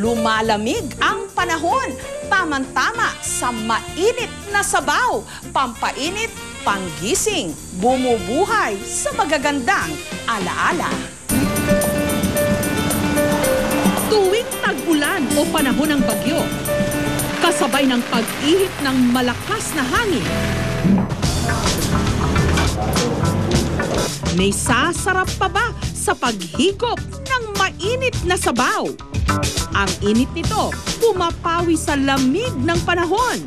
Lumalamig ang panahon, tamang-tama sa mainit na sabaw, pampainit, panggising, bumubuhay sa magagandang alaala. Tuwing tag-ulan o panahon ng bagyo, kasabay ng pag-ihip ng malakas na hangin, may sasarap pa ba sa paghigop ng mainit na sabaw? Ang init nito, pumapawi sa lamig ng panahon.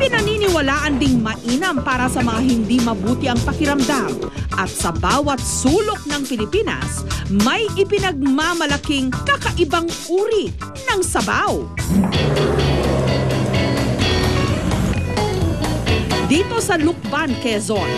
Pinaniniwalaan ding mainam para sa mga hindi mabuti ang pakiramdam. At sa bawat sulok ng Pilipinas, may ipinagmamalaking kakaibang uri ng sabaw. Dito sa Lukban, Quezon,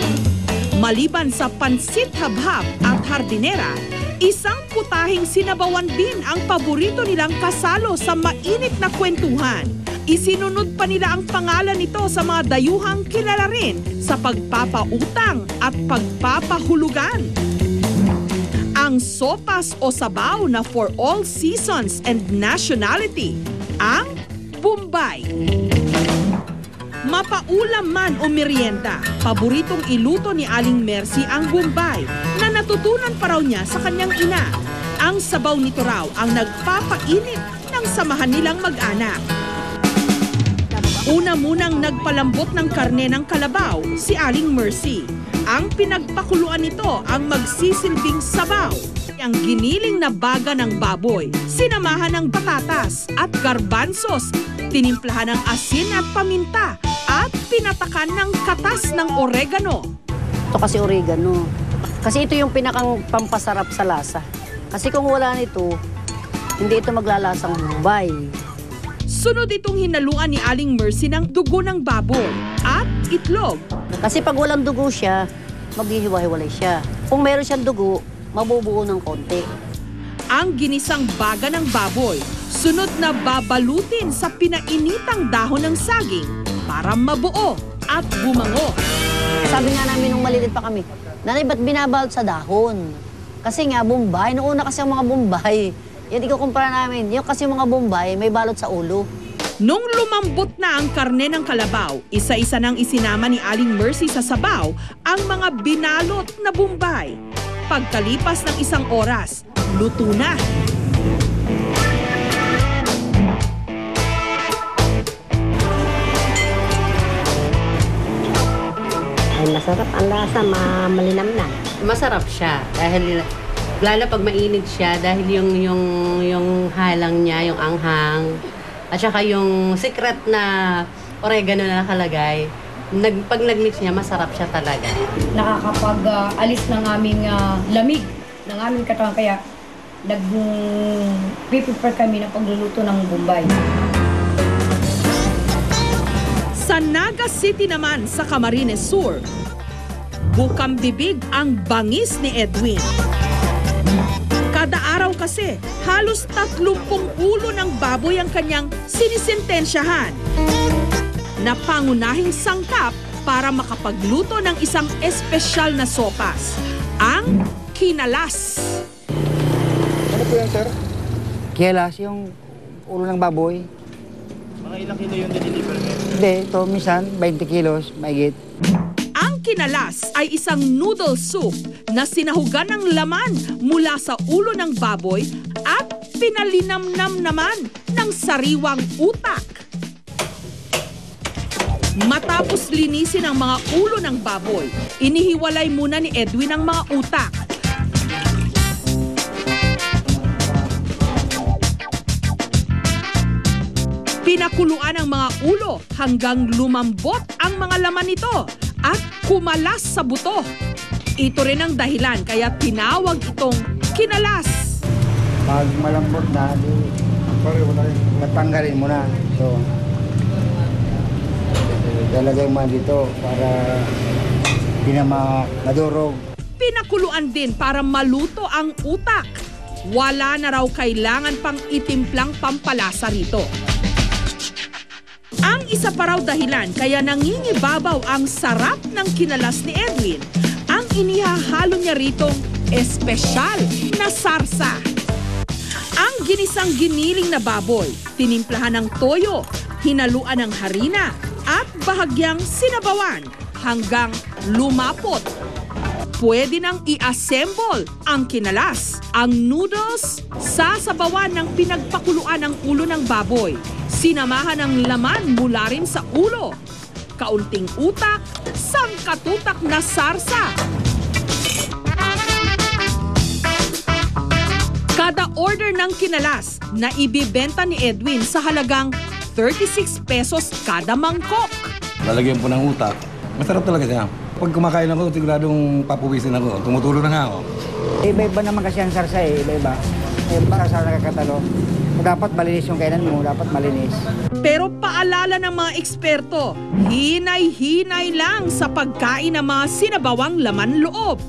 maliban sa pansit habhab at hardinera, isang putahing sinabawan din ang paborito nilang kasalo sa mainit na kwentuhan. Isinunod pa nila ang pangalan nito sa mga dayuhang kilala rin sa pagpapautang at pagpapahulugan. Ang sopas o sabaw na for all seasons and nationality, ang Bombay. Mapaulam man o merienda, paboritong iluto ni Aling Mercy ang Bombay na natutunan pa raw niya sa kanyang ina. Ang sabaw nito raw ang nagpapainit ng samahan nilang mag-anak. Una munang nagpalambot ng karne ng kalabaw si Aling Mercy. Ang pinagpakuluan nito ang magsisilbing sabaw. Ang giniling na baga ng baboy, sinamahan ng patatas at garbanzos, tinimplahan ng asin at paminta, at pinatakan ng katas ng oregano. Ito kasi oregano. Kasi ito yung pinakang pampasarap sa lasa. Kasi kung wala nito, hindi ito maglalasang Bombay. Sunod itong hinaluan ni Aling Mercy ng dugo ng baboy at itlog. Kasi pag walang dugo siya, maghihiwa-hiwalay siya. Kung meron siyang dugo, mabubuo ng konti. Ang ginisang baga ng baboy, sunod na babalutin sa pinainitang dahon ng saging para mabuo at bumango. Sabi nga namin nung maliliit pa kami, nanay, ba't binabalot sa dahon? Kasi nga, Bombay. Noong una kasi ang mga Bombay. Yan, ikukumpara namin. Yung kasi mga Bombay, may balot sa ulo. Nung lumambot na ang karne ng kalabaw, isa-isa nang isinama ni Aling Mercy sa sabaw ang mga binalot na Bombay. Pagkalipas ng isang oras, luto na. Ay, masarap ang lasa, malinamnan. Masarap siya dahil lalo pag mainit siya dahil yung halang niya, yung anghang at saka yung secret na oregano na nakalagay. Pag nag-mix niya, masarap siya talaga. Nakakapag-alis ng aming lamig ng aming katawan, kaya nag-prepare kami ng pagluluto ng Bombay. Sa Naga City naman sa Camarines Sur, bukang bibig ang bangis ni Edwin. Kada araw kasi, halos 30 ulo ng baboy ang kanyang sinisintensyahan na pangunahing sangkap para makapagluto ng isang espesyal na sopas, ang kinalas. Ano po yan, sir? Kielas, yung ulo ng baboy. Mga ilang kilo yung diniliver niyo? Hindi, ito minsan 20 kilos, mahigit. Ang kinalas ay isang noodle soup na sinahugan ng laman mula sa ulo ng baboy at pinalinamnam naman ng sariwang utak. Matapos linisin ang mga ulo ng baboy, inihiwalay muna ni Edwin ang mga utak. Pinakuluan ang mga ulo hanggang lumambot ang mga laman nito at kumalas sa buto. Ito rin ang dahilan kaya tinawag itong kinalas. Pag malambot na, natanggalin mo na. So, lalagay mo dito para hindi na madurog. Pinakuluan din para maluto ang utak. Wala na raw kailangan pang itimplang pampalasa rito. Ang isa pa raw dahilan kaya nangingibabaw ang sarap ng kinalas ni Edwin, ang inihahalo niya ritong espesyal na sarsa. Ang ginisang giniling na baboy, tinimplahan ng toyo, hinaluan ng harina, at bahagyang sinabawan hanggang lumapot. Pwede nang i-assemble ang kinalas. Ang noodles, sasabawan ng pinagpakuluan ng ulo ng baboy. Sinamahan ng laman mula rin sa ulo. Kaunting utak, sangkatutak na sarsa. Kada order ng kinalas na ibibenta ni Edwin sa halagang 36 pesos kada mangkok. Lalagyan po ng utak. Masarap talaga siya. Pag kumakain ako, siguradong papuwisin ako. Tumutulong na nga ako. Iba-iba naman kasi ang sarsa eh, iba-iba. Para sa nakakatalo, dapat malinis yung kainan mo, dapat malinis. Pero paalala ng mga eksperto, hinay-hinay lang sa pagkain ng mga sinabawang laman loob.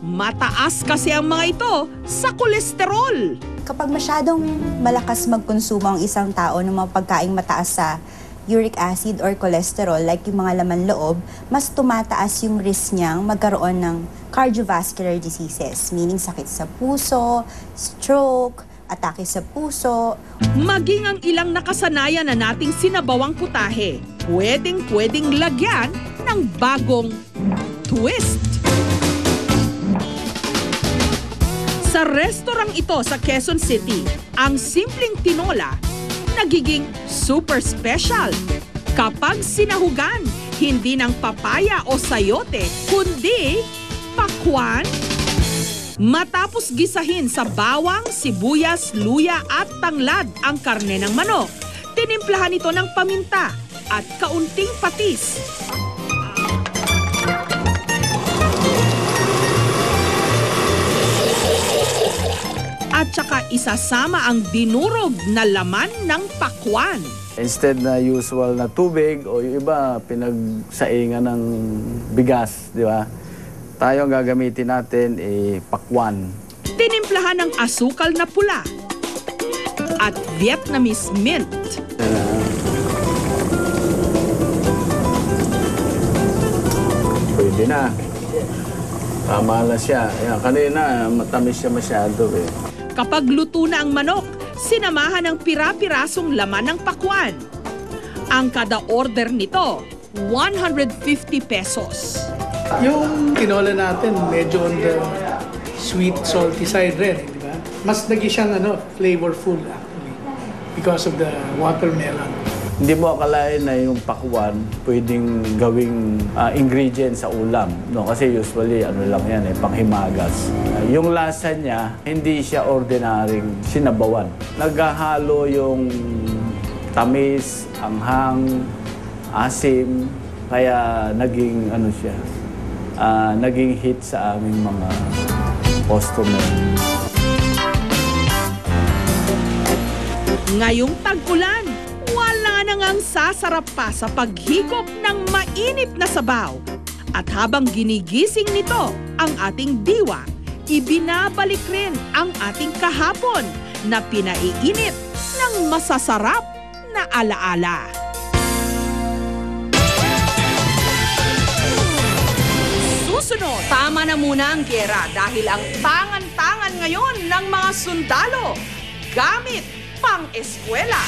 Mataas kasi ang mga ito sa kolesterol. Kapag masyadong malakas magkonsumo ang isang tao ng mga pagkaing mataas sa uric acid or cholesterol, like yung mga laman loob, mas tumataas yung risk niyang magkaroon ng cardiovascular diseases, meaning sakit sa puso, stroke, atake sa puso. Maging ang ilang nakasanayan na nating sinabawang putahe, pwedeng lagyan ng bagong twist. Sa restaurant ito sa Quezon City, ang simpleng tinola nagiging super special. Kapag sinahugan, hindi ng papaya o sayote, kundi pakwan. Matapos gisahin sa bawang, sibuyas, luya at tanglad ang karne ng manok, tinimplahan ito ng paminta at kaunting patis. At saka isasama ang dinurog na laman ng pakwan. Instead na usual na tubig o yung iba pinagsaingan ng bigas, di ba? Tayo ang gagamitin natin pakwan. Tinimplahan ng asukal na pula at Vietnamese mint. Pwede na. Tama na siya. Yan, kanina matamis siya masyado eh. Kapag luto na ang manok, sinamahan ng pira-pirasong laman ng pakwan. Ang kada order nito, 150 pesos. Yung tinola natin, medyo on the sweet, salty side rin, di ba? Mas naging siyang flavorful actually because of the watermelon. Hindi mo akalain na yung pakwan pwedeng gawing ingredient sa ulam. No? Kasi usually lang yan panghimagas. Yung lasa niya, hindi siya ordinaryong sinabawan. Naghahalo yung tamis, anghang, asim, kaya naging siya, naging hit sa aming mga customer. Ngayong tag-ulan, wala na ngang sasarap pa sa paghigop ng mainit na sabaw. At habang ginigising nito ang ating diwa, ibinabalik rin ang ating kahapon na pinaiinit ng masasarap na alaala. Susunod, tama na muna ang giyera dahil ang tangan-tangan ngayon ng mga sundalo gamit pang-eskwela.